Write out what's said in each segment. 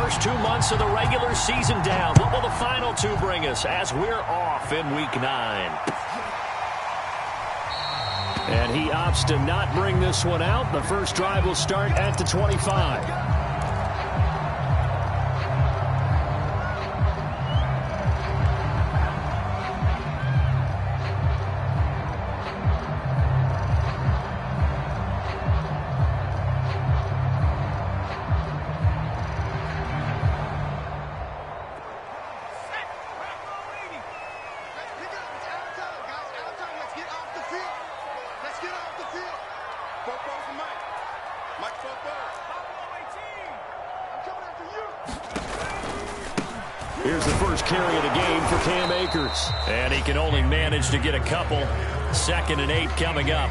first 2 months of the regular season down. What will the final two bring us as we're off in Week 9? And he opts to not bring this one out. The first drive will start at the 25. Here's the first carry of the game for Cam Akers. And he can only manage to get a couple. 2nd and 8 coming up.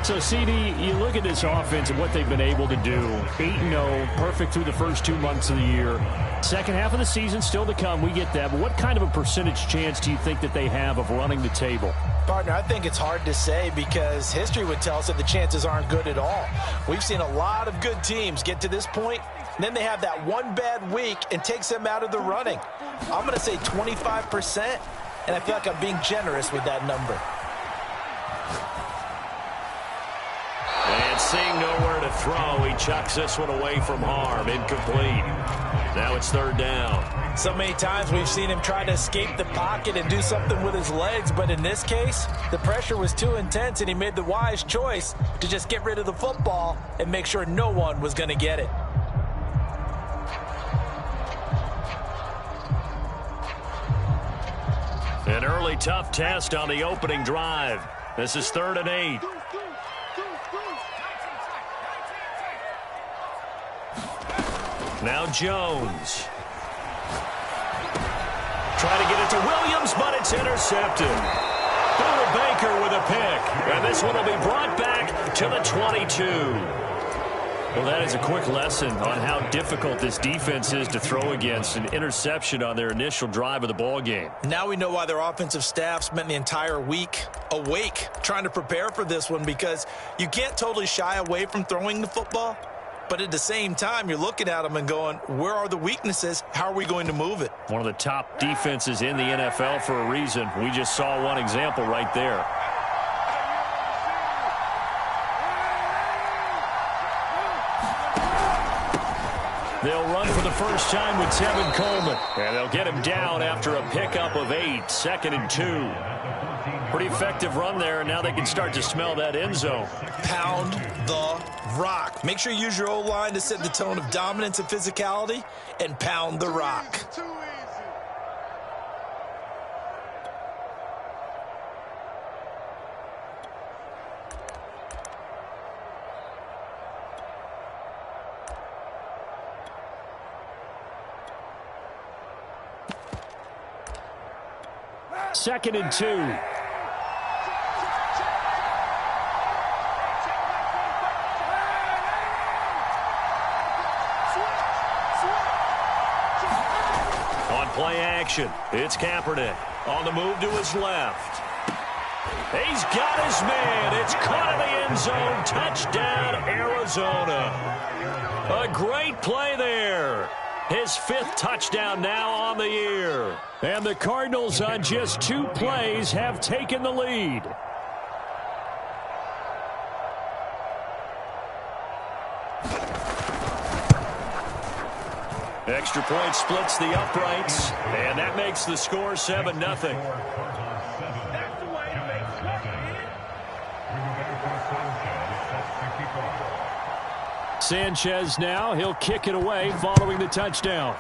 So, CD, you look at this offense and what they've been able to do. 8-0, perfect through the first 2 months of the year. Second half of the season still to come. We get that. But what kind of a percentage chance do you think that they have of running the table? Partner, I think it's hard to say because history would tell us that the chances aren't good at all. We've seen a lot of good teams get to this point, and then they have that one bad week and takes them out of the running. I'm going to say 25%, and I feel like I'm being generous with that number. And seeing nowhere to throw, he chucks this one away from harm. Incomplete. Now it's 3rd down. So many times we've seen him try to escape the pocket and do something with his legs, but in this case, the pressure was too intense, and he made the wise choice to just get rid of the football and make sure no one was going to get it. An early tough test on the opening drive. This is 3rd and 8. Now Jones. Try to get it to Williams, but it's intercepted. Buda Baker with a pick. And this one will be brought back to the 22. Well, that is a quick lesson on how difficult this defense is to throw against. An interception on their initial drive of the ball game. Now we know why their offensive staff spent the entire week awake trying to prepare for this one, because you can't totally shy away from throwing the football. But at the same time, you're looking at them and going, where are the weaknesses? How are we going to move it? One of the top defenses in the NFL for a reason. We just saw one example right there. They'll run for the first time with Tevin Coleman. And they'll get him down after a pickup of 8. 2nd and 2. Pretty effective run there, and now they can start to smell that end zone. Pound the rock. Make sure you use your O-line to set the tone of dominance and physicality, and pound the rock. Second and 2. On play action, it's Kaepernick on the move to his left. He's got his man. It's caught in the end zone. Touchdown, Arizona. A great play there. His 5th touchdown now on the year. And the Cardinals on just 2 plays have taken the lead. Extra point splits the uprights, and that makes the score 7-0. Sanchez now, he'll kick it away following the touchdown.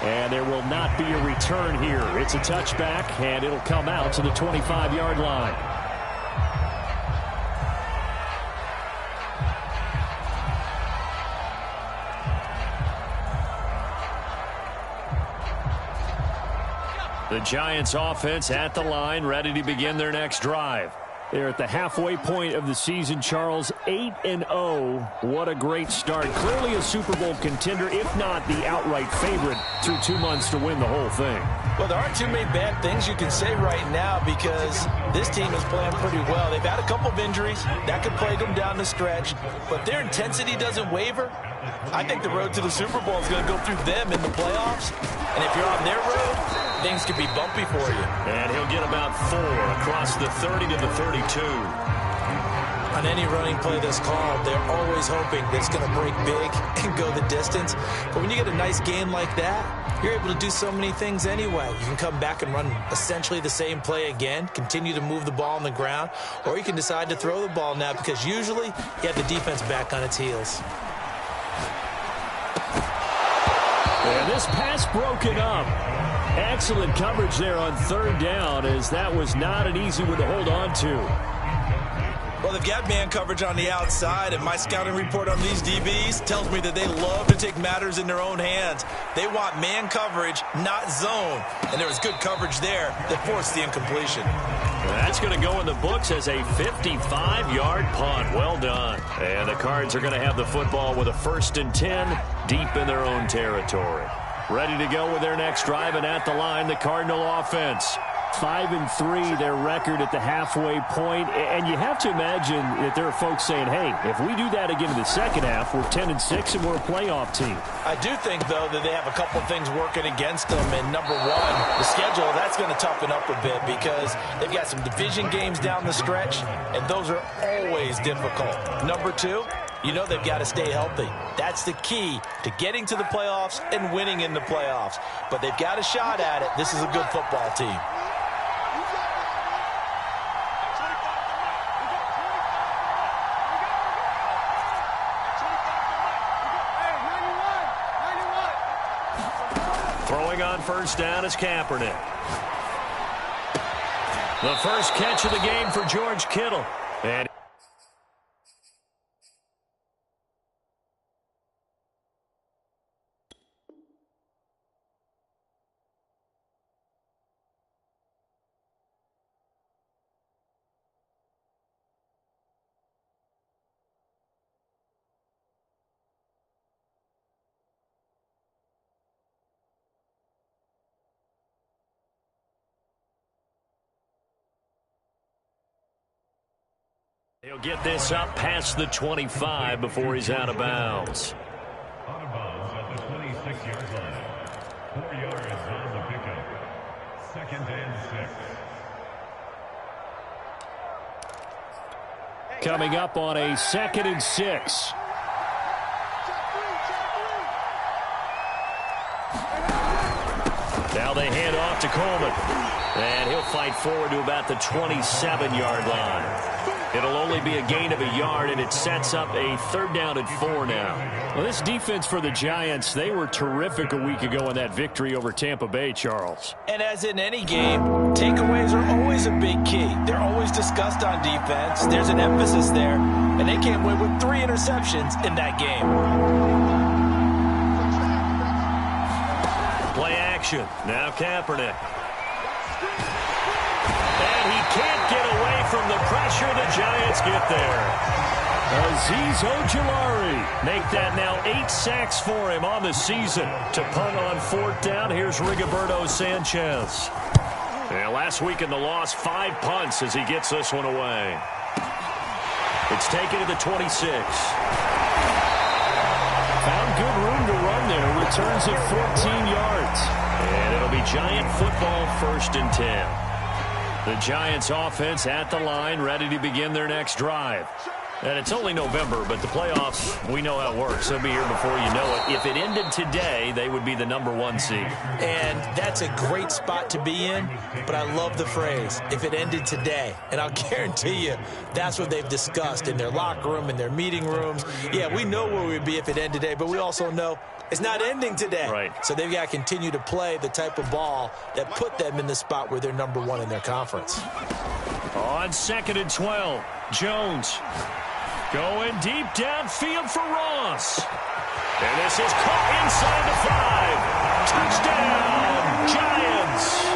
And there will not be a return here. It's a touchback, and it'll come out to the 25-yard line. The Giants offense at the line, ready to begin their next drive. They're at the halfway point of the season, Charles. 8-0. What a great start. Clearly a Super Bowl contender, if not the outright favorite, through 2 months to win the whole thing. Well, there aren't too many bad things you can say right now because this team is playing pretty well. They've had a couple of injuries. That could plague them down the stretch. But their intensity doesn't waver. I think the road to the Super Bowl is going to go through them in the playoffs. And if you're on their road, things could be bumpy for you. And he'll get about 4 across the 30 to the 32. On any running play that's called, they're always hoping that it's going to break big and go the distance. But when you get a nice game like that, you're able to do so many things anyway. You can come back and run essentially the same play again, continue to move the ball on the ground, or you can decide to throw the ball now because usually you have the defense back on its heels. And this pass broken up. Excellent coverage there on 3rd down, as that was not an easy one to hold on to. Well, they've got man coverage on the outside, and my scouting report on these DBs tells me that they love to take matters in their own hands. They want man coverage, not zone. And there was good coverage there that forced the incompletion. That's going to go in the books as a 55-yard punt. Well done. And the Cards are going to have the football with a 1st and 10 deep in their own territory. Ready to go with their next drive, and at the line, the Cardinal offense. 5-3, their record at the halfway point. And you have to imagine that there are folks saying, hey, if we do that again in the second half, we're 10-6 and we're a playoff team. I do think, though, that they have a couple of things working against them. And number one, the schedule, that's going to toughen up a bit because they've got some division games down the stretch, and those are always difficult. Number two, you know they've got to stay healthy. That's the key to getting to the playoffs and winning in the playoffs. But they've got a shot at it. This is a good football team. Throwing on 1st down is Kaepernick. The first catch of the game for George Kittle. And he'll get this up past the 25 before he's out of bounds. Out of bounds at the 26-yard line. 4 yards on the pickup. 2nd and 6. Coming up on a 2nd and 6. Now they hand off to Coleman. And he'll fight forward to about the 27-yard line. It'll only be a gain of a yard, and it sets up a 3rd down and 4 now. Well, this defense for the Giants, they were terrific a week ago in that victory over Tampa Bay, Charles. And as in any game, takeaways are always a big key. They're always discussed on defense. There's an emphasis there, and they came away with 3 interceptions in that game. Play action. Now Kaepernick. And he can't get away from the pressure. The Giants get there. Azeez Ojulari. Make that now 8 sacks for him on the season. To punt on 4th down, here's Rigoberto Sanchez. And last week in the loss, 5 punts as he gets this one away. It's taken to the 26. Found good room to run there. Returns it 14 yards. And it'll be Giant football, 1st and 10. The Giants offense at the line, ready to begin their next drive. And it's only November, but the playoffs, we know how it works. They'll be here before you know it. If it ended today, they would be the number 1 seed. And that's a great spot to be in, but I love the phrase, if it ended today. And I'll guarantee you, that's what they've discussed in their locker room, in their meeting rooms. Yeah, we know where we'd be if it ended today, but we also know it's not ending today. Right. So they've got to continue to play the type of ball that put them in the spot where they're number 1 in their conference. On 2nd and 12, Jones going deep downfield for Ross. And this is caught inside the 5. Touchdown, Giants.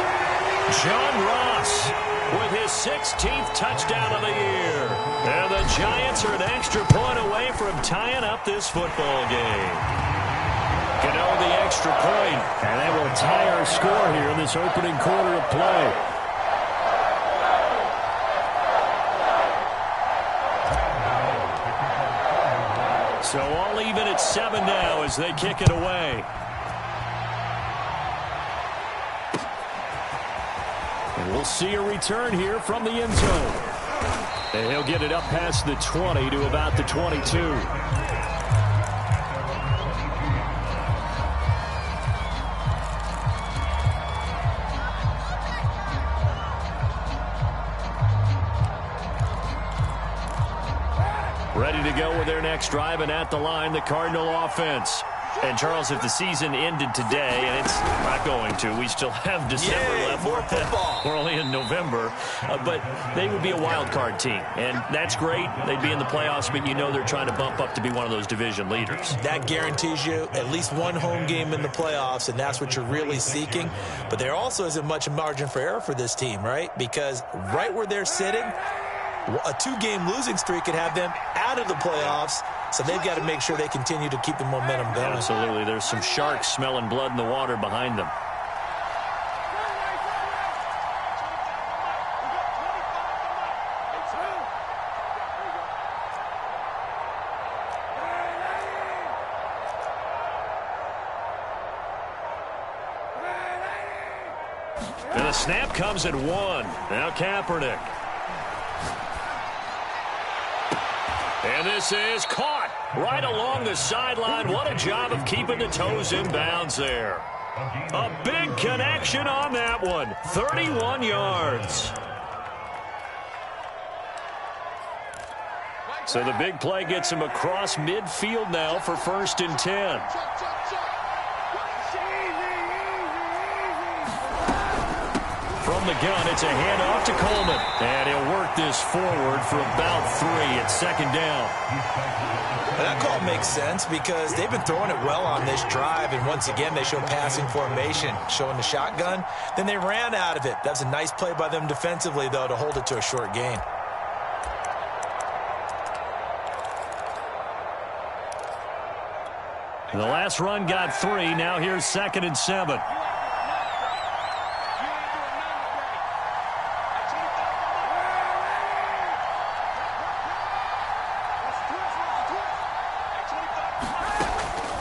John Ross with his 16th touchdown of the year. And the Giants are an extra point away from tying up this football game. Gano the extra point. And that will tie our score here in this opening quarter of play. So all even at 7 now as they kick it away. And we'll see a return here from the end zone. And he'll get it up past the 20 to about the 22. Ready to go with their next drive, and at the line, the Cardinal offense. And, Charles, if the season ended today, and it's not going to, we still have December left. More football. We're only in November. But they would be a wild card team, and that's great. They'd be in the playoffs, but you know they're trying to bump up to be one of those division leaders. That guarantees you at least one home game in the playoffs, and that's what you're really seeking. But there also isn't much margin for error for this team, right? Because right where they're sitting, a 2-game losing streak could have them out of the playoffs, so they've got to make sure they continue to keep the momentum going. Absolutely. There's some sharks smelling blood in the water behind them. And the snap comes at 1. Now Kaepernick. And this is caught right along the sideline. What a job of keeping the toes in bounds there. A big connection on that one. 31 yards. So the big play gets him across midfield now for 1st and 10. From the gun, it's a handoff to Coleman. And he'll work this forward for about 3 at 2nd down. That call makes sense because they've been throwing it well on this drive, and once again they show passing formation, showing the shotgun. Then they ran out of it. That's a nice play by them defensively, though, to hold it to a short gain. And the last run got 3. Now here's 2nd and 7.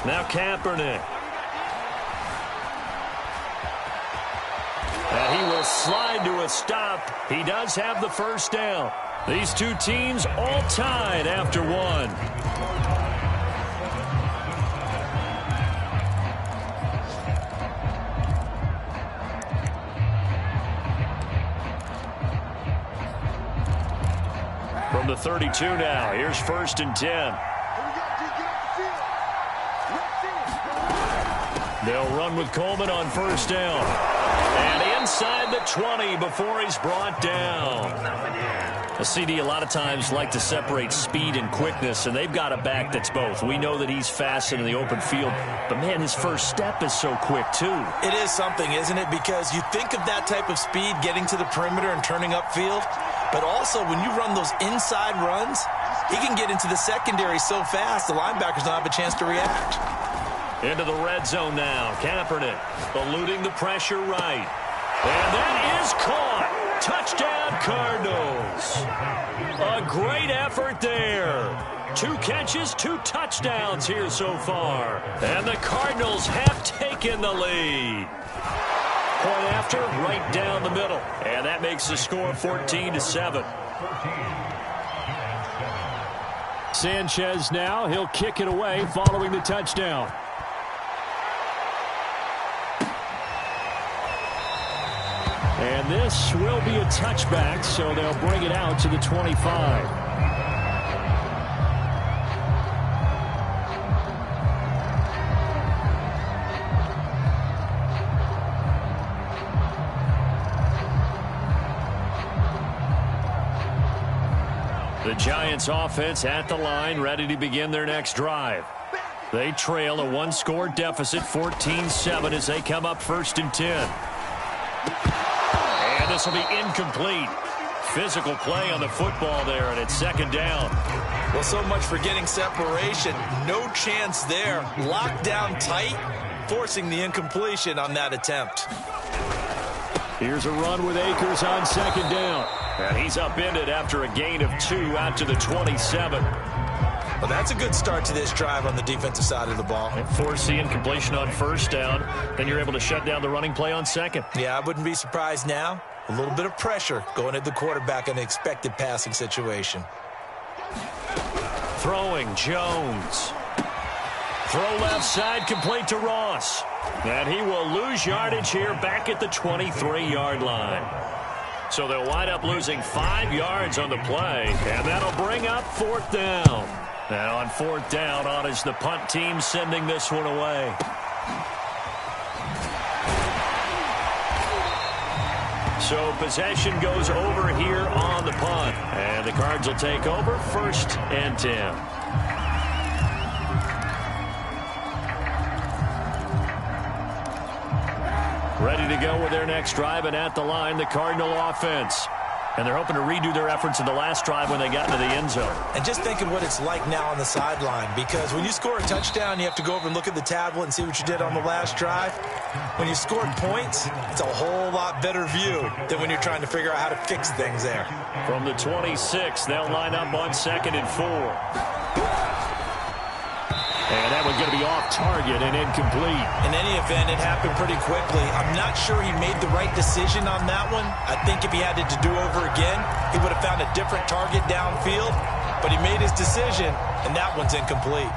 Now Kaepernick. And he will slide to a stop. He does have the 1st down. These two teams all tied after 1. From the 32 now, here's 1st and 10. They'll run with Coleman on 1st down. And inside the 20 before he's brought down. A CD a lot of times like to separate speed and quickness, and they've got a back that's both. We know that he's fast in the open field, but, man, his first step is so quick, too. It is something, isn't it? Because you think of that type of speed getting to the perimeter and turning upfield, but also when you run those inside runs, he can get into the secondary so fast the linebackers don't have a chance to react. Into the red zone now. Kaepernick eluding the pressure right. And that is caught. Touchdown, Cardinals. A great effort there. 2 catches, 2 touchdowns here so far. And the Cardinals have taken the lead. Point after, right down the middle. And that makes the score 14-7. Sanchez now. He'll kick it away following the touchdown. And this will be a touchback, so they'll bring it out to the 25. The Giants offense at the line, ready to begin their next drive. They trail a 1-score deficit, 14-7, as they come up 1st and 10. And this will be incomplete. physical play on the football there, and it's second down. Well, so much for getting separation. No chance there. Locked down tight, forcing the incompletion on that attempt. Here's a run with Akers on second down. And he's upended after a gain of 2 out to the 27. Well, that's a good start to this drive on the defensive side of the ball. And force the incompletion on first down. Then you're able to shut down the running play on second. Yeah, I wouldn't be surprised now. A little bit of pressure going at the quarterback in an expected passing situation. Throwing, Jones. Throw left side, complete to Ross. And he will lose yardage here back at the 23-yard line. So they'll wind up losing 5 yards on the play, and that'll bring up fourth down. Now on fourth down, on is the punt team sending this one away. So possession goes over here on the punt, and the Cards will take over 1st and 10. Ready to go with their next drive, and at the line, the Cardinal offense. And they're hoping to redo their efforts in the last drive when they got into the end zone. And just thinking what it's like now on the sideline, because when you score a touchdown, you have to go over and look at the tablet and see what you did on the last drive. When you scored points, it's a whole lot better view than when you're trying to figure out how to fix things there. From the 26, they'll line up on 2nd and 4. And that one's going to be off target and incomplete. In any event, it happened pretty quickly. I'm not sure he made the right decision on that one. I think if he had it to do over again, he would have found a different target downfield. But he made his decision, and that one's incomplete.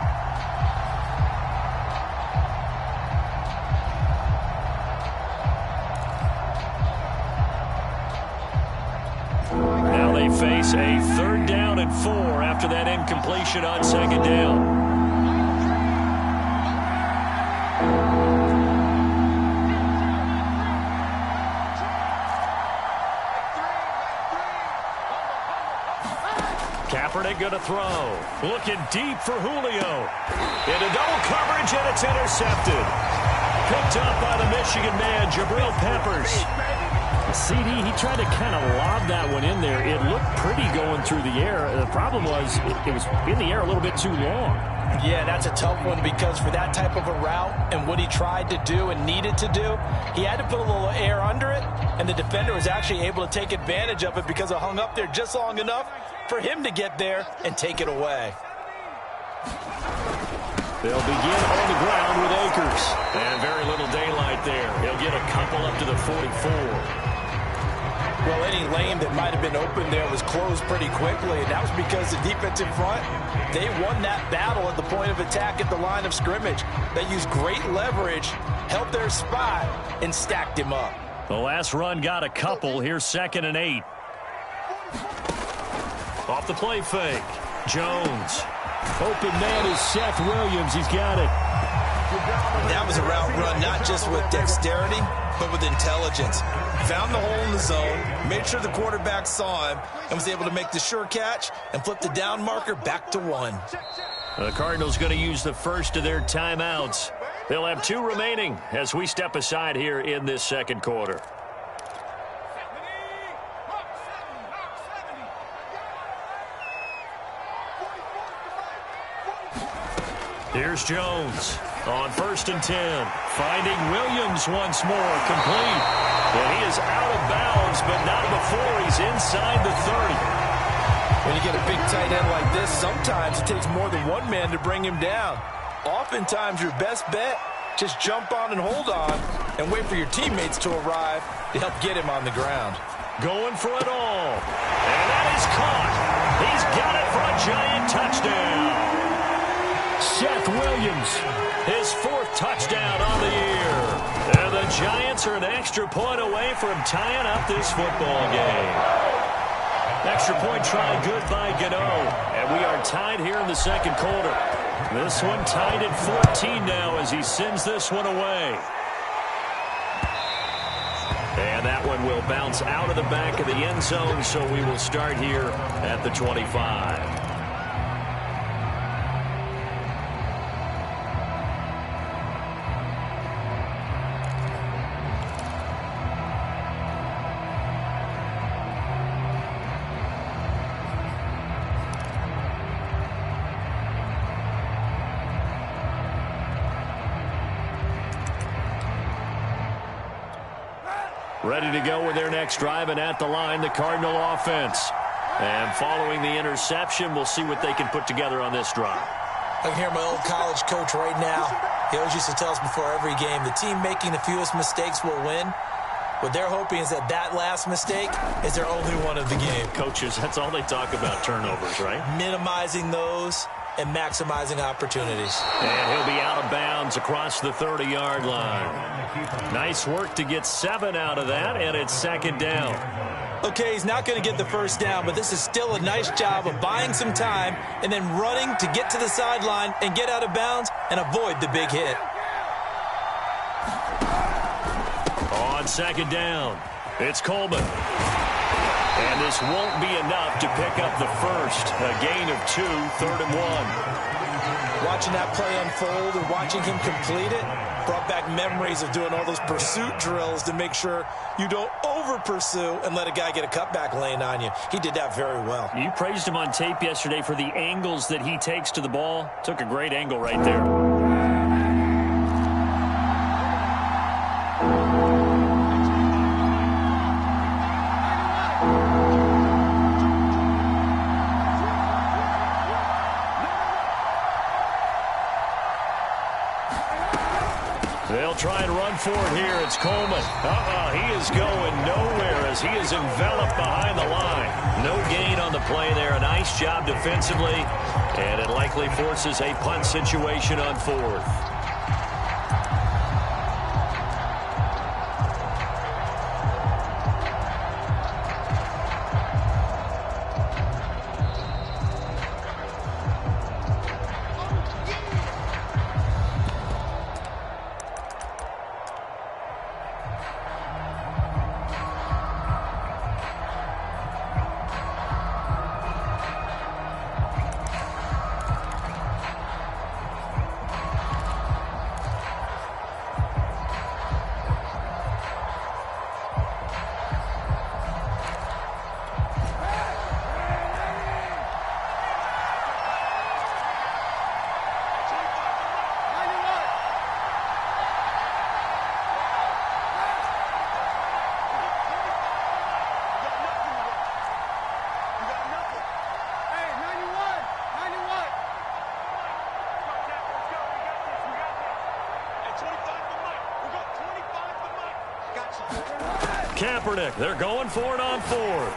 Now they face a 3rd down and 4 after that incompletion on 2nd down. Kaepernick going to throw. Looking deep for Julio. Into double coverage, and it's intercepted. Picked up by the Michigan man, Jabril Peppers. CD, he tried to kind of lob that one in there. It looked pretty going through the air. The problem was it was in the air a little bit too long. Yeah, that's a tough one because for that type of a route and what he tried to do and needed to do, he had to put a little air under it, and the defender was actually able to take advantage of it because it hung up there just long enough for him to get there and take it away. They'll begin on the ground with Akers. And very little daylight there. He'll get a couple up to the 44. Well, any lane that might have been open there was closed pretty quickly, and that was because the defensive front, they won that battle at the point of attack at the line of scrimmage. They used great leverage, held their spot, and stacked him up. The last run got a couple. Here's 2nd and 8. Off the play fake. Jones. Open man is Seth Williams. He's got it. That was a route run not just with dexterity, but with intelligence. Found the hole in the zone, made sure the quarterback saw him, and was able to make the sure catch and flip the down marker back to 1. The Cardinals going to use the first of their timeouts. They'll have 2 remaining as we step aside here in this second quarter. Here's Jones on 1st and 10. Finding Williams once more, complete. And he is out of bounds, but not before he's inside the 30. When you get a big tight end like this, sometimes it takes more than one man to bring him down. Oftentimes, your best bet, just jump on and hold on and wait for your teammates to arrive to help get him on the ground. Going for it all. And that is caught. He's got it for a giant touchdown. Seth Williams, his 4th touchdown on the year. And the Giants are an extra point away from tying up this football game. Extra point try good by Gano. And we are tied here in the second quarter. This one tied at 14 now as he sends this one away. And that one will bounce out of the back of the end zone, so we will start here at the 25. Ready to go with their next drive, and at the line, the Cardinal offense. And following the interception, we'll see what they can put together on this drive. I can hear my old college coach right now. He always used to tell us before every game, the team making the fewest mistakes will win. What they're hoping is that last mistake is their only one of the game. Coaches, that's all they talk about, turnovers, right? Minimizing those and maximizing opportunities. And he'll be out of bounds across the 30-yard line. Nice work to get 7 out of that, and it's second down. Okay, he's not going to get the first down, but this is still a nice job of buying some time and then running to get to the sideline and get out of bounds and avoid the big hit. On second down, it's Coleman. And this won't be enough to pick up the first. A gain of 2, 3rd and 1. Watching that play unfold and watching him complete it brought back memories of doing all those pursuit drills to make sure you don't over-pursue and let a guy get a cutback lane on you. He did that very well. You praised him on tape yesterday for the angles that he takes to the ball. Took a great angle right there. They'll try and run for it here. It's Coleman. He is going nowhere as he is enveloped behind the line. No gain on the play there. A nice job defensively, and it likely forces a punt situation on 4th. Kaepernick, they're going for it on 4th.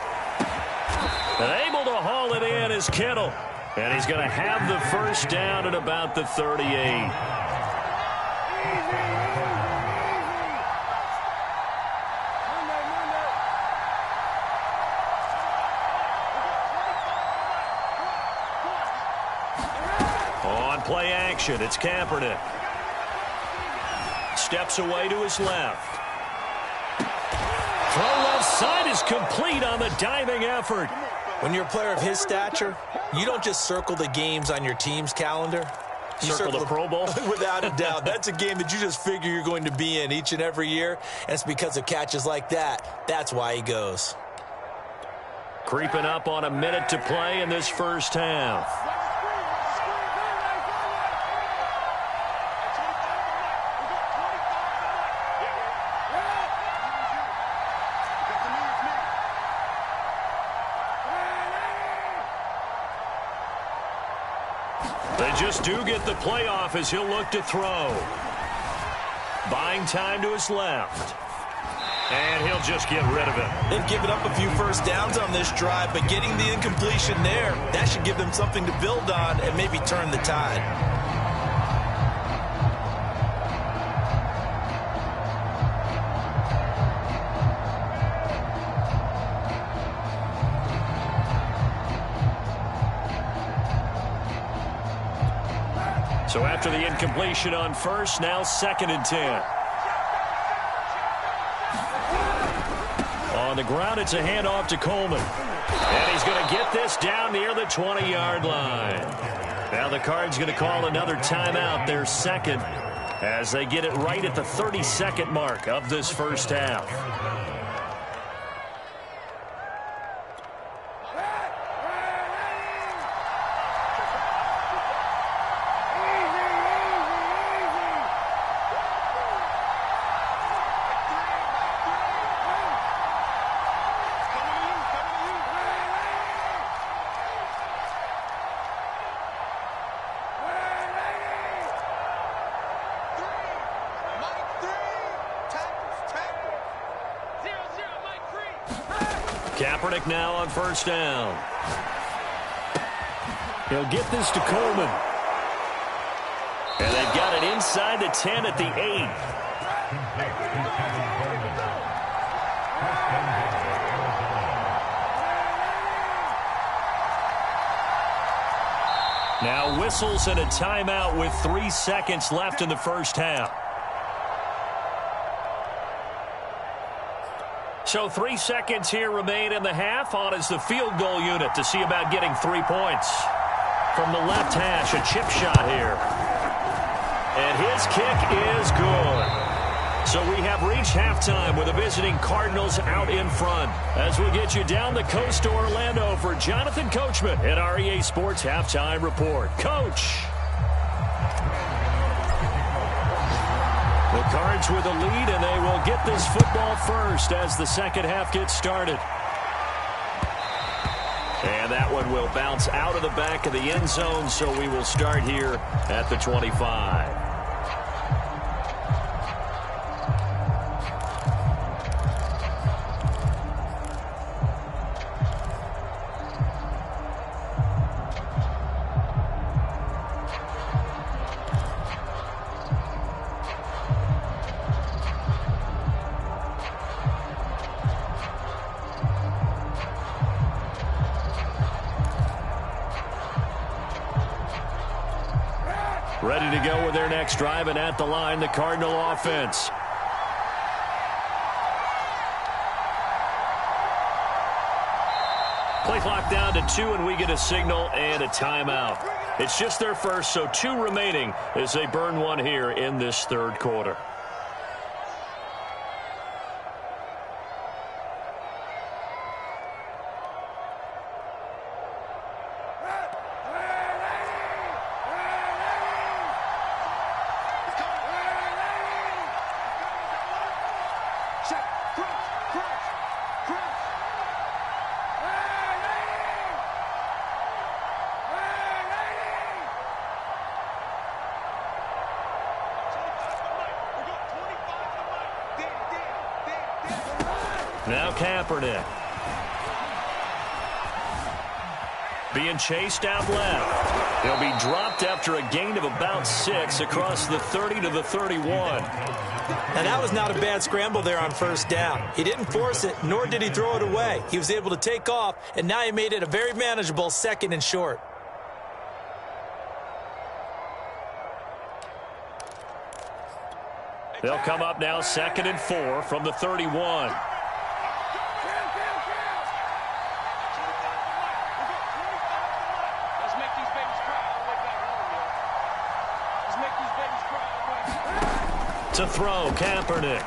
And able to haul it in is Kittle. And he's going to have the first down at about the 38. On play action, it's Kaepernick. Steps away to his left. Throw left side is complete on the diving effort. When you're a player of his stature, you don't just circle the games on your team's calendar. You circle the Pro Bowl? Without a doubt. That's a game that you just figure you're going to be in each and every year, and it's because of catches like that. That's why he goes. Creeping up on a minute to play in this first half. They just do get the playoff as he'll look to throw. Buying time to his left. And he'll just get rid of it. They've given up a few first downs on this drive, but getting the incompletion there, that should give them something to build on and maybe turn the tide. So after the incompletion on first, now 2nd and 10. On the ground, it's a handoff to Coleman. And he's going to get this down near the 20-yard line. Now the Cards going to call another timeout, their second, as they get it right at the 30-second mark of this first half. Kaepernick now on first down. He'll get this to Coleman. And they've got it inside the 10 at the 8. Now whistles and a timeout with 3 seconds left in the first half. So 3 seconds here remain in the half. On is the field goal unit to see about getting 3 points. From the left hash, a chip shot here. And his kick is good. So we have reached halftime with the visiting Cardinals out in front. As we get you down the coast to Orlando for Jonathan Coachman at our EA Sports Halftime Report. Coach. The Cards with a lead, and they will get this football first as the second half gets started. And that one will bounce out of the back of the end zone, so we will start here at the 25. Ready to go with their next drive, and at the line, the Cardinal offense. Play clock down to 2, and we get a signal and a timeout. It's just their first, so 2 remaining as they burn one here in this third quarter. Now Kaepernick. Being chased out left. He'll be dropped after a gain of about 6 across the 30 to the 31. And that was not a bad scramble there on first down. He didn't force it, nor did he throw it away. He was able to take off, and now he made it a very manageable 2nd and short. They'll come up now 2nd and 4 from the 31. To throw, Kaepernick.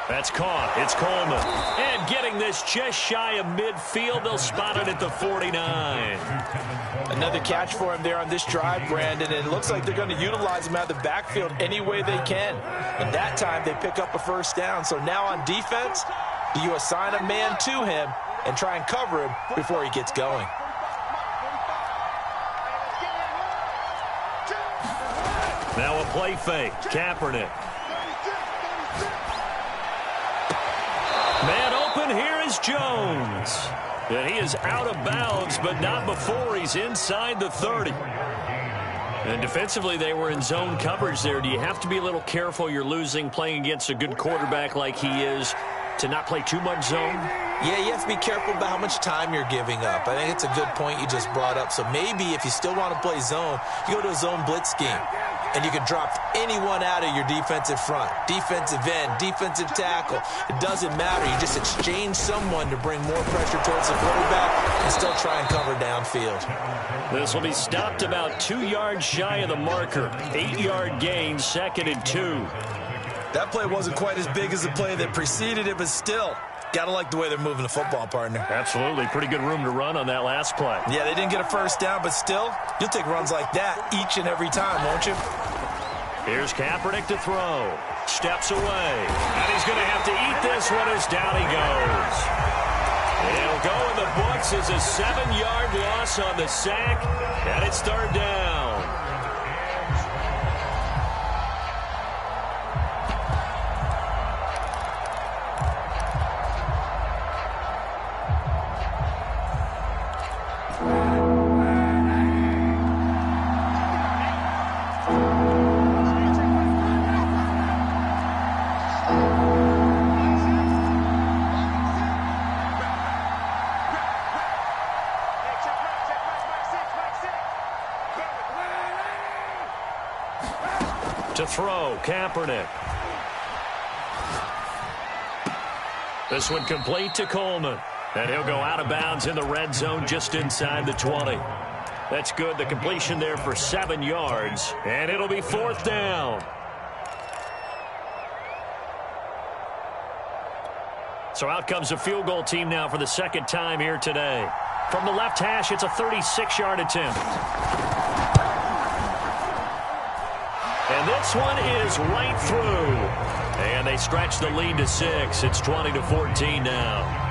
That's caught. It's Coleman. And getting this just shy of midfield. They'll spot it at the 49. Another catch for him there on this drive, Brandon. And it looks like they're going to utilize him out of the backfield any way they can. And that time they pick up a first down. So now on defense, do you assign a man to him and try and cover him before he gets going? Now a play fake. Kaepernick. Man open. Here is Jones. And he is out of bounds, but not before he's inside the 30. And defensively, they were in zone coverage there. Do you have to be a little careful? You're losing, playing against a good quarterback like he is, to not play too much zone? Yeah, you have to be careful about how much time you're giving up. I think it's a good point you just brought up. So maybe if you still want to play zone, you go to a zone blitz scheme. And you can drop anyone out of your defensive front. Defensive end, defensive tackle. It doesn't matter. You just exchange someone to bring more pressure towards the quarterback and still try and cover downfield. This will be stopped about 2 yards shy of the marker. 8-yard gain, 2nd and 2. That play wasn't quite as big as the play that preceded it, but still, gotta like the way they're moving the football, partner. Absolutely. Pretty good room to run on that last play. Yeah, they didn't get a first down, but still, you'll take runs like that each and every time, won't you? Here's Kaepernick to throw. Steps away. And he's going to have to eat this one as down he goes. He'll go in the books as a 7-yard loss on the sack, and it's 3rd down. throw, Kaepernick. This one complete to Coleman. And he'll go out of bounds in the red zone just inside the 20. That's good. The completion there for 7 yards. And it'll be 4th down. So out comes a field goal team now for the second time here today. From the left hash, it's a 36-yard attempt. And this one is right through. And they stretch the lead to 6. It's 20-14 now.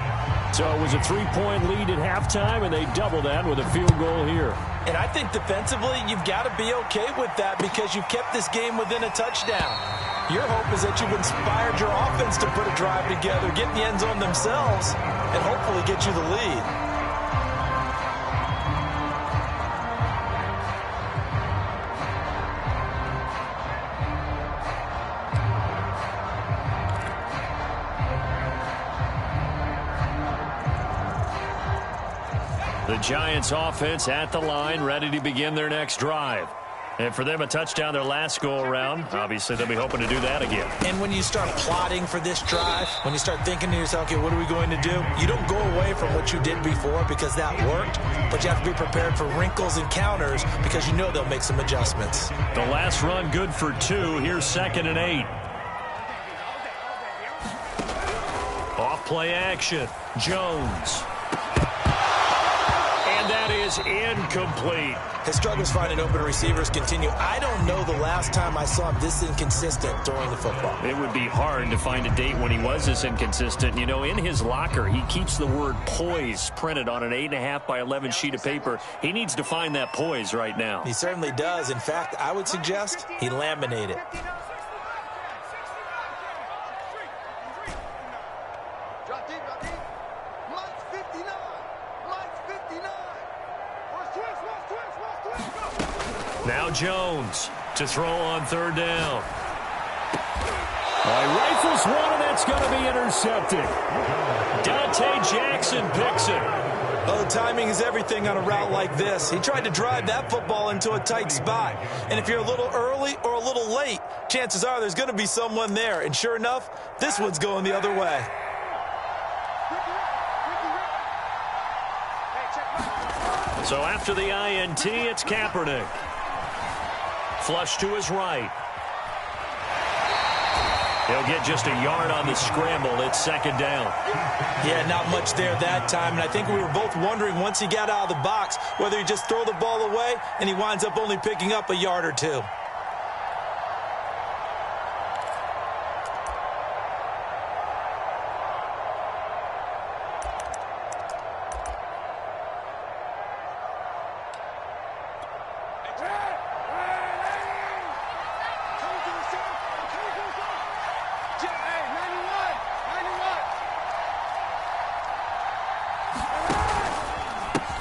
So it was a 3-point lead at halftime, and they double that with a field goal here. And I think defensively, you've got to be okay with that because you've kept this game within a touchdown. Your hope is that you've inspired your offense to put a drive together, get in the end zone themselves, and hopefully get you the lead. The Giants offense at the line, ready to begin their next drive. And for them, a touchdown their last go-around. Obviously, they'll be hoping to do that again. And when you start plotting for this drive, when you start thinking to yourself, okay, what are we going to do? You don't go away from what you did before because that worked, but you have to be prepared for wrinkles and counters because you know they'll make some adjustments. The last run good for 2. Here's 2nd and 8. Off play action. Jones. And that is incomplete. His struggles finding open receivers continue. I don't know the last time I saw him this inconsistent throwing the football. It would be hard to find a date when he was this inconsistent. You know, in his locker, he keeps the word poise printed on an 8.5 by 11 sheet of paper. He needs to find that poise right now. He certainly does. In fact, I would suggest he laminate it. Now Jones to throw on 3rd down. Rifles one, and that's going to be intercepted. Dante Jackson picks it. Well, the timing is everything on a route like this. He tried to drive that football into a tight spot. And if you're a little early or a little late, chances are there's going to be someone there. And sure enough, this one's going the other way. So after the INT, it's Kaepernick. Flush to his right. He'll get just a yard on the scramble. It's 2nd down. Yeah, not much there that time. And I think we were both wondering once he got out of the box whether he just throw the ball away and he winds up only picking up a yard or 2.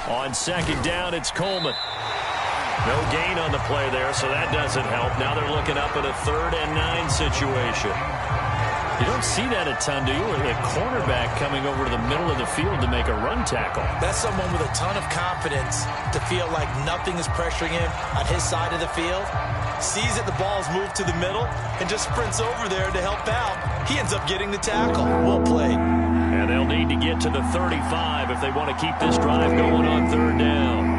On 2nd down, it's Coleman. No gain on the play there, so that doesn't help. Now they're looking up at a 3rd and 9 situation. You don't see that a ton, do you? Or the cornerback coming over to the middle of the field to make a run tackle. That's someone with a ton of confidence to feel like nothing is pressuring him on his side of the field. Sees that the ball's moved to the middle and just sprints over there to help out. He ends up getting the tackle. Well played. And they'll need to get to the 35 if they want to keep this drive going on 3rd down.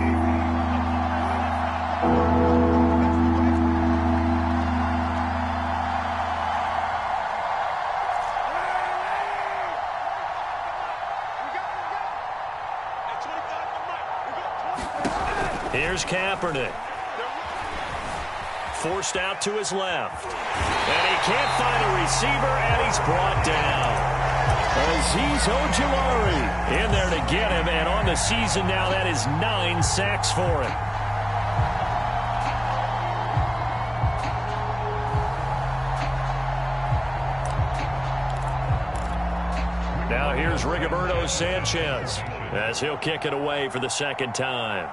Here's Kaepernick. Forced out to his left. And he can't find a receiver, and he's brought down. Azeez Ojulari in there to get him, and on the season now, that is 9 sacks for him. Now here's Rigoberto Sanchez as he'll kick it away for the 2nd time.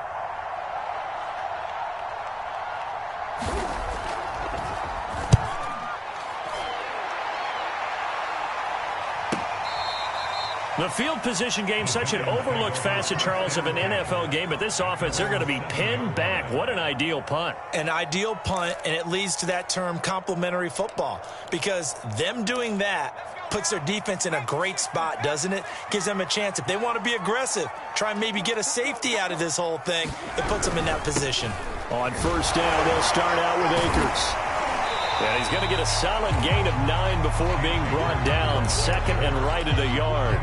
The field position game, such an overlooked facet, Charles, of an NFL game, but this offense, they're going to be pinned back. What an ideal punt. An ideal punt, and it leads to that term complementary football, because them doing that puts their defense in a great spot, doesn't it? Gives them a chance. If they want to be aggressive, try and maybe get a safety out of this whole thing, it puts them in that position. On first down, they'll start out with Akers. And he's going to get a solid gain of 9 before being brought down. Second and right at a yard.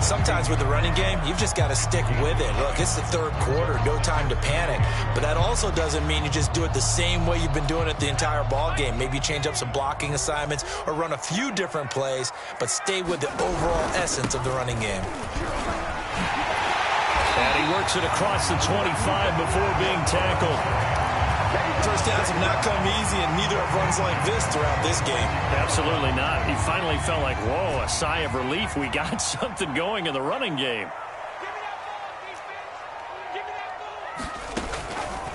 Sometimes with the running game, you've just got to stick with it. Look, it's the third quarter, no time to panic. But that also doesn't mean you just do it the same way you've been doing it the entire ball game. Maybe change up some blocking assignments or run a few different plays, but stay with the overall essence of the running game. And he works it across the 25 before being tackled. First downs have not come easy, and neither have runs like this throughout this game. Absolutely not. He finally felt like, whoa, a sigh of relief. We got something going in the running game.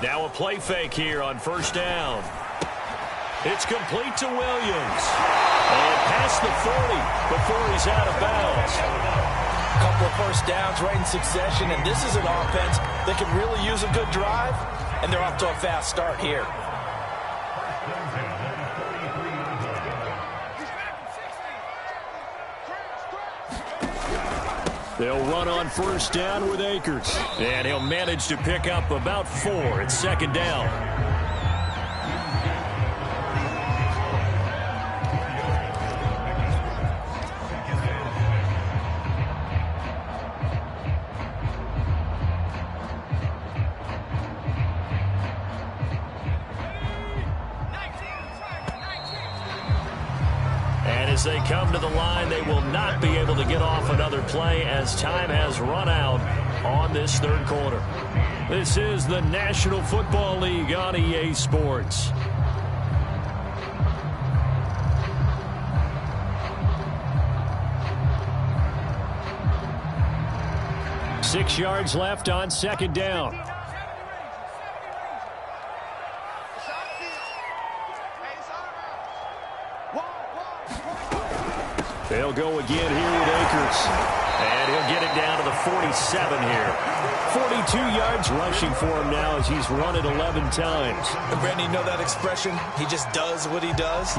Now a play fake here on first down. It's complete to Williams. And past the 40 before he's out of bounds. A couple of first downs right in succession, and this is an offense that could really use a good drive. And they're off to a fast start here. They'll run on first down with Akers. And he'll manage to pick up about 4 at second down. As they come to the line, they will not be able to get off another play as time has run out on this third quarter. This is the National Football League on EA Sports. Six yards left on second down. They'll go again here with Akers. And he'll get it down to the 47 here. 42 yards rushing for him now as he's run it 11 times. And Brandon, you know that expression? He just does what he does?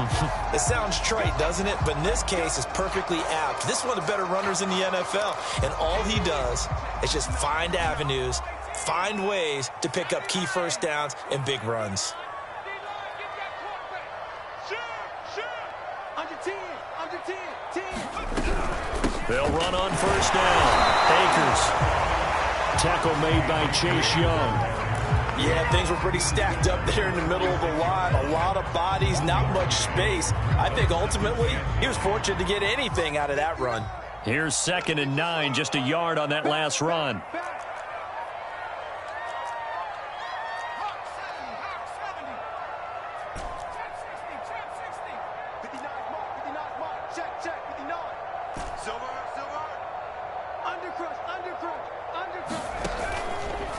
It sounds trite, doesn't it? But in this case, it's perfectly apt. This is one of the better runners in the NFL. And all he does is just find avenues, find ways to pick up key first downs and big runs. They'll run on first down. Akers. Tackle made by Chase Young. Yeah, things were pretty stacked up there in the middle of the line. A lot of bodies, not much space. I think ultimately he was fortunate to get anything out of that run. Here's second and 9, just a yard on that last run.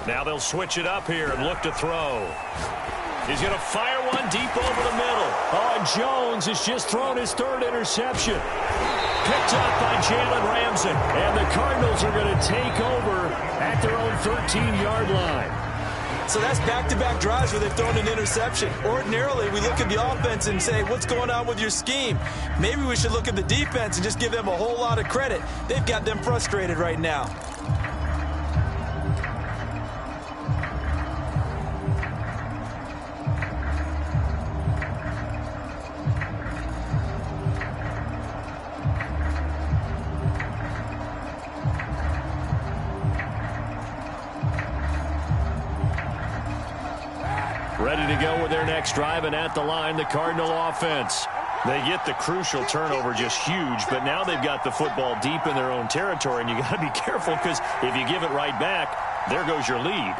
Now they'll switch it up here and look to throw. He's going to fire one deep over the middle. Oh, and Jones has just thrown his third interception. Picked up by Jalen Ramsey. And the Cardinals are going to take over at their own 13-yard line. So that's back-to-back drives where they've thrown an interception. Ordinarily, we look at the offense and say, what's going on with your scheme? Maybe we should look at the defense and just give them a whole lot of credit. They've got them frustrated right now. Ready to go with their next drive, and at the line, the Cardinal offense. They get the crucial turnover, just huge, but now they've got the football deep in their own territory, and you got to be careful because if you give it right back, there goes your lead.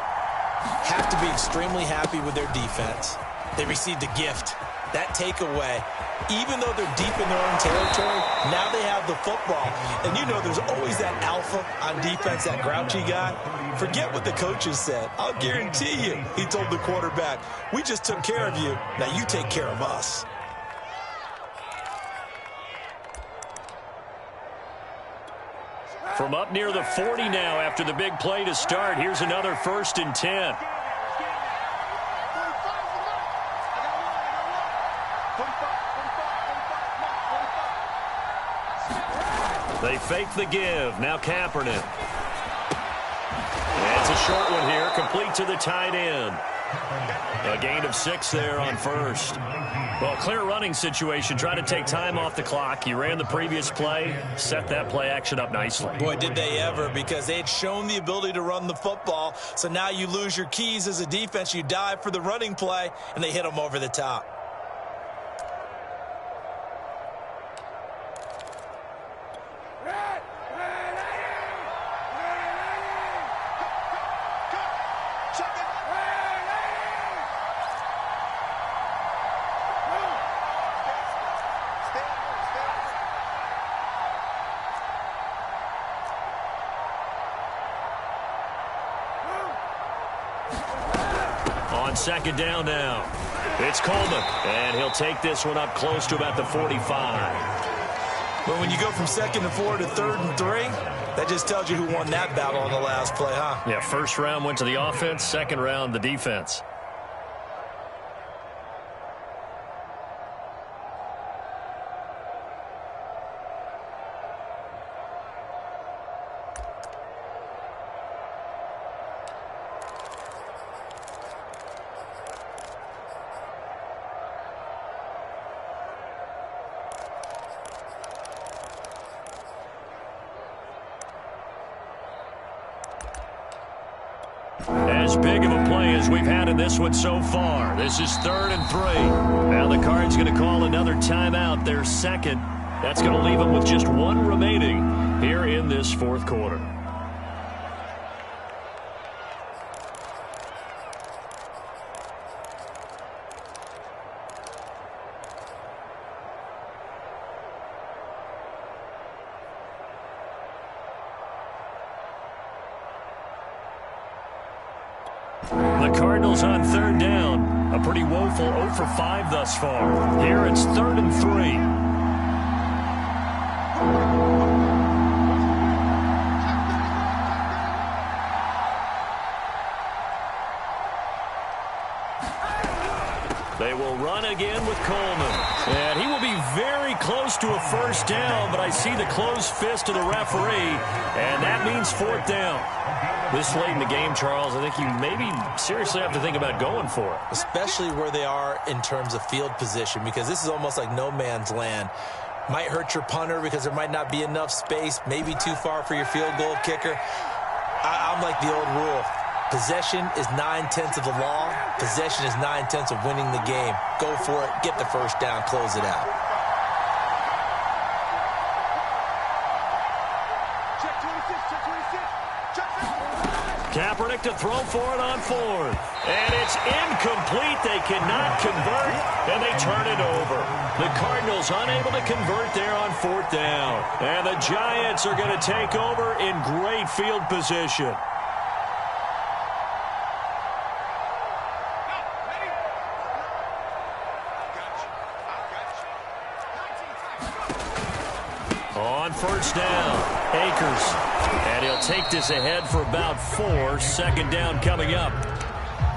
Have to be extremely happy with their defense. They received a gift. That takeaway, even though they're deep in their own territory, now they have the football. And you know there's always that alpha on defense, that grouchy guy. Forget what the coaches said. I'll guarantee you, he told the quarterback, we just took care of you. Now you take care of us. From up near the 40 now after the big play to start. Here's another 1st and 10. They fake the give. Now Kaepernick. It's a short one here, complete to the tight end. A gain of 6 there on 1st. Well, clear running situation. Try to take time off the clock. You ran the previous play, set that play action up nicely. Boy, did they ever, because they had shown the ability to run the football. So now you lose your keys as a defense. You dive for the running play, and they hit them over the top. On 2nd down now, it's Coleman, and he'll take this one up close to about the 45. But when you go from 2nd and 4 to 3rd and 3, that just tells you who won that battle on the last play, huh? Yeah, 1st round went to the offense, 2nd round the defense. As big of a play as we've had in this one so far. This is 3rd and 3. Now the Cards going to call another timeout, their 2nd. That's going to leave them with just 1 remaining here in this 4th quarter. The Cardinals on 3rd down. A pretty woeful 0 for 5 thus far. Here it's 3rd and 3. They will run again with Coleman. And he will be very close to a 1st down, but I see the closed fist of the referee, and that means 4th down. This late in the game, Charles, I think you maybe seriously have to think about going for it. Especially where they are in terms of field position, because this is almost like no man's land. Might hurt your punter because there might not be enough space, maybe too far for your field goal kicker. I'm like the old rule. Possession is 9/10 of the law. Possession is 9/10 of winning the game. Go for it, get the 1st down, close it out. Kaepernick to throw for it on 4th. And it's incomplete. They cannot convert, and they turn it over. The Cardinals unable to convert there on 4th down. And the Giants are going to take over in great field position. On 1st down, Akers. And he'll take this ahead for about 4. 2nd down coming up.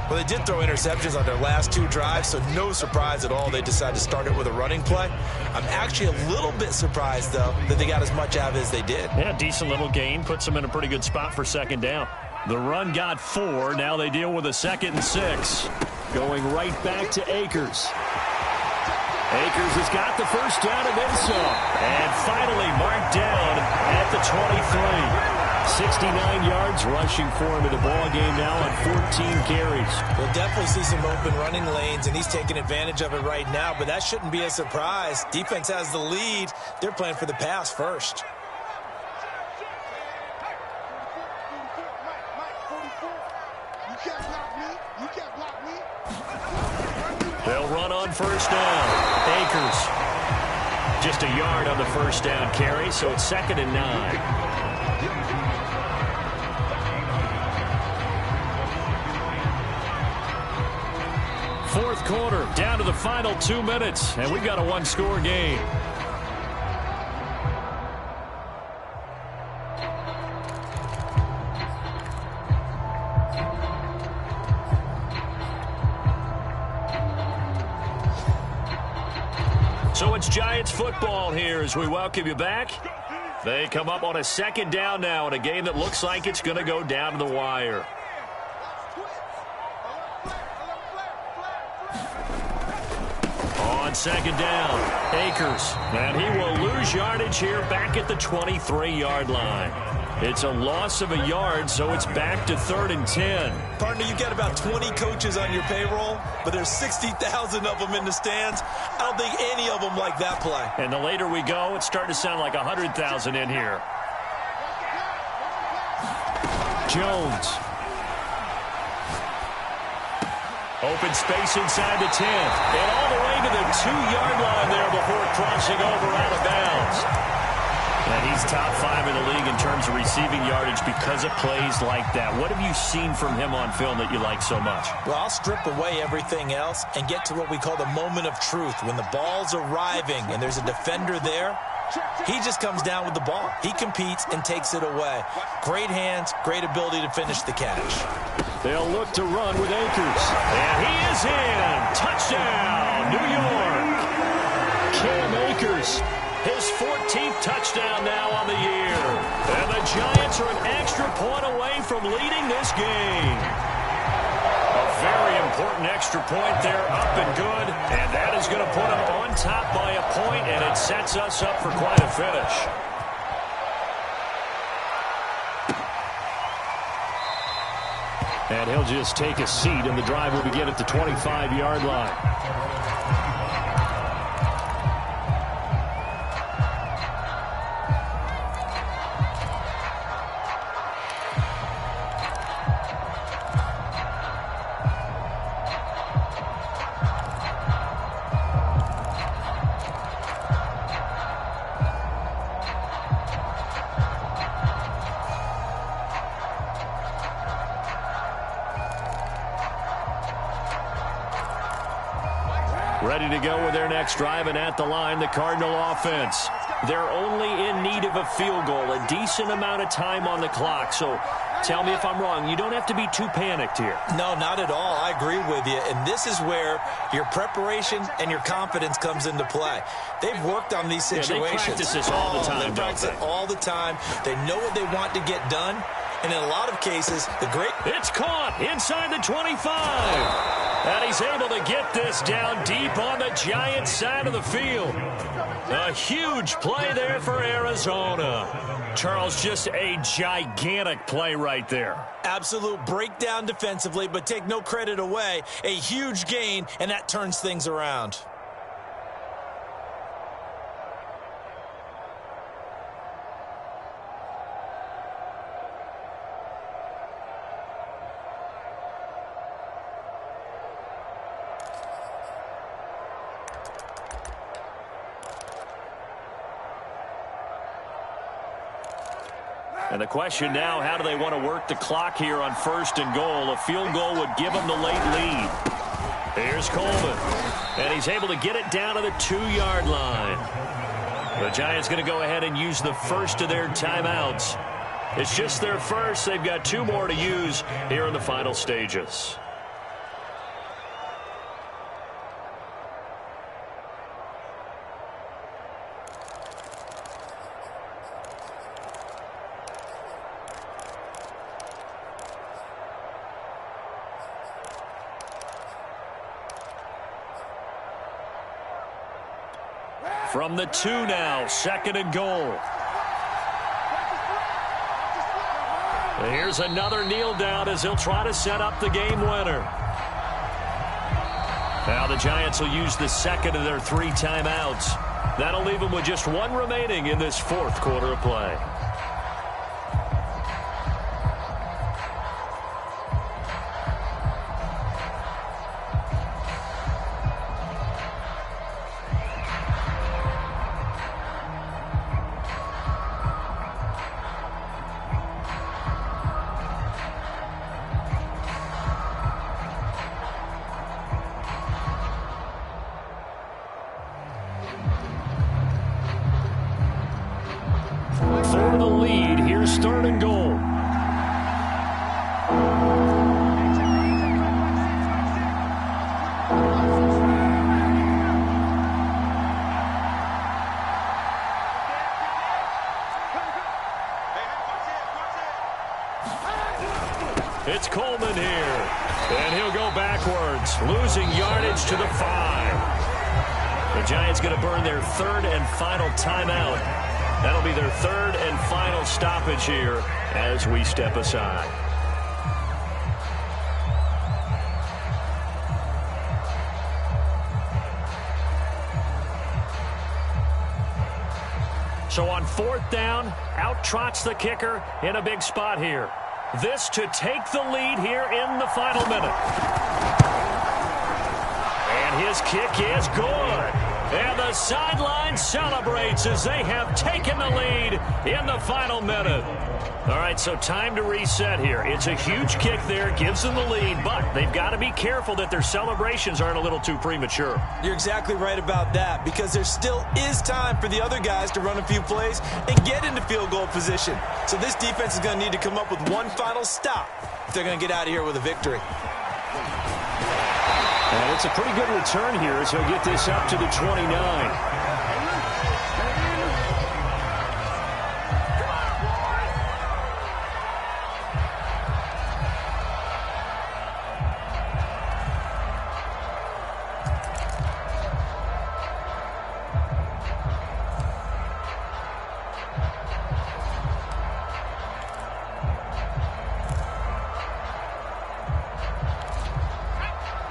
Well, they did throw interceptions on their last 2 drives, so no surprise at all they decided to start it with a running play. I'm actually a little bit surprised, though, that they got as much out of it as they did. Yeah, decent little gain. Puts them in a pretty good spot for 2nd down. The run got 4. Now they deal with a 2nd and 6. Going right back to Akers. Akers has got the 1st down and then some. And finally marked down at the 23. 69 yards rushing for him in the ball game now on 14 carries. We'll definitely see some open running lanes, and he's taking advantage of it right now, but that shouldn't be a surprise. Defense has the lead. They're playing for the pass first. They'll run on 1st down. Akers. Just a yard on the 1st down carry, so it's 2nd and 9. Fourth quarter, down to the final 2 minutes, and we've got a 1-score game. So it's Giants football here as we welcome you back. They come up on a second down now in a game that looks like it's going to go down to the wire. On second down, Akers. And he will lose yardage here back at the 23-yard line. It's a loss of a yard, so it's back to 3rd and 10. Partner, you've got about 20 coaches on your payroll, but there's 60,000 of them in the stands. I don't think any of them like that play. And the later we go, it's starting to sound like 100,000 in here. Jones. Open space inside the 10. And all the way to the 2-yard line there before crossing over out of bounds. And he's top 5 in the league in terms of receiving yardage because of plays like that. What have you seen from him on film that you like so much? Well, I'll strip away everything else and get to what we call the moment of truth. When the ball's arriving and there's a defender there, he just comes down with the ball. He competes and takes it away. Great hands, great ability to finish the catch. They'll look to run with Akers. And he is in. Touchdown, New York. Cam Akers. His 14th touchdown now on the year. And the Giants are an extra point away from leading this game. A very important extra point there, up and good. And that is going to put them on top by a point, and it sets us up for quite a finish. And he'll just take a seat, and the drive will begin at the 25-yard line. Ready to go with their next drive, and at the line, the Cardinal offense. They're only in need of a field goal, a decent amount of time on the clock. So tell me if I'm wrong. You don't have to be too panicked here. No, not at all. I agree with you. And this is where your preparation and your confidence comes into play. They've worked on these situations. Yeah, they practice this all the time, They practice it all the time. They know what they want to get done. And in a lot of cases, It's caught inside the 25. And he's able to get this down deep on the Giants side of the field. A huge play there for Arizona. Charles, just a gigantic play right there. Absolute breakdown defensively, but take no credit away. A huge gain, and that turns things around. And the question now, how do they want to work the clock here on 1st and goal? A field goal would give them the late lead. Here's Coleman. And he's able to get it down to the 2-yard line. The Giants going to go ahead and use the first of their timeouts. It's just their first. They've got 2 more to use here in the final stages. From the 2 now, 2nd and goal. Here's another kneel down as he'll try to set up the game winner. Now the Giants will use the 2nd of their 3 timeouts. That'll leave them with just 1 remaining in this 4th quarter of play. For the lead, here's 3rd and goal. It's Coleman here. And he'll go backwards, losing yardage to the 5. The Giants going to burn their third and final timeout. That'll be their third and final stoppage here as we step aside. So on 4th down, out trots the kicker in a big spot here. This to take the lead here in the final minute. And his kick is good. And the sideline celebrates as they have taken the lead in the final minute. All right, so time to reset here. It's a huge kick there, gives them the lead, but they've got to be careful that their celebrations aren't a little too premature. You're exactly right about that, because there still is time for the other guys to run a few plays and get into field goal position. So this defense is going to need to come up with one final stop if they're going to get out of here with a victory. And it's a pretty good return here as he'll get this up to the 29.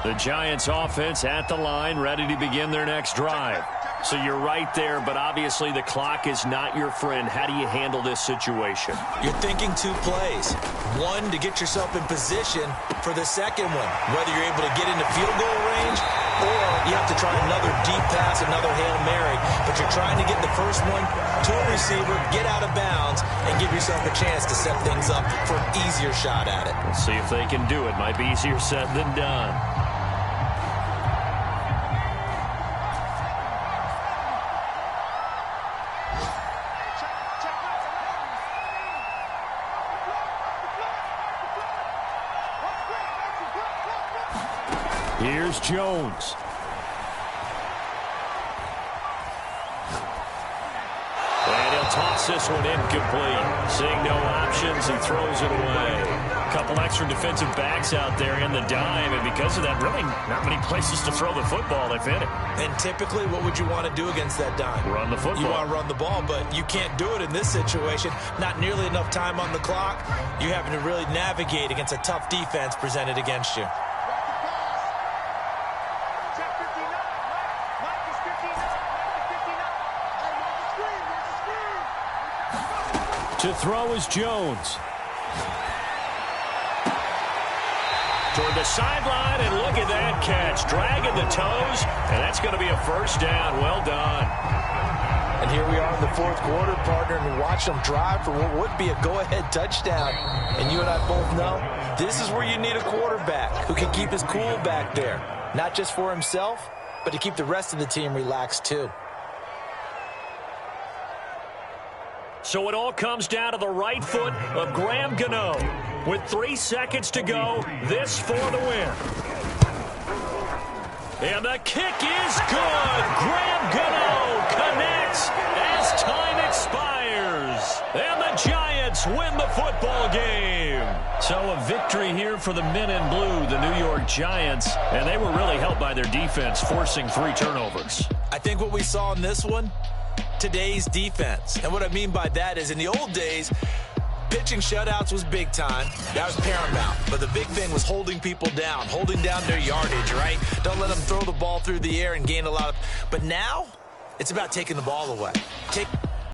The Giants offense at the line, ready to begin their next drive. So you're right there, but obviously the clock is not your friend. How do you handle this situation? You're thinking 2 plays. One, to get yourself in position for the second one, whether you're able to get into field goal range or you have to try another deep pass, another Hail Mary. But you're trying to get the first one to a receiver, get out of bounds, and give yourself a chance to set things up for an easier shot at it. Let's see if they can do it. Might be easier said than done. Here's Jones. And he'll toss this one incomplete. Seeing no options, he throws it away. A couple extra defensive backs out there in the dime, and because of that, really not many places to throw the football if any. And typically, what would you want to do against that dime? Run the football. You want to run the ball, but you can't do it in this situation. Not nearly enough time on the clock. You're having to really navigate against a tough defense presented against you. To throw is Jones. Toward the sideline, and look at that catch. Dragging the toes, and that's going to be a first down. Well done. And here we are in the 4th quarter, partner, and watch them drive for what would be a go-ahead touchdown. And you and I both know this is where you need a quarterback who can keep his cool back there. Not just for himself, but to keep the rest of the team relaxed too. So it all comes down to the right foot of Graham Gano. With 3 seconds to go, this for the win. And the kick is good. Graham Gano connects as time expires. And the Giants win the football game. So a victory here for the men in blue, the New York Giants. And they were really helped by their defense, forcing 3 turnovers. I think what we saw in this one, today's defense. And what I mean by that is in the old days, pitching shutouts was big time. That was paramount. But the big thing was holding people down, holding down their yardage, right? Don't let them throw the ball through the air and gain a lot of... But now, it's about taking the ball away.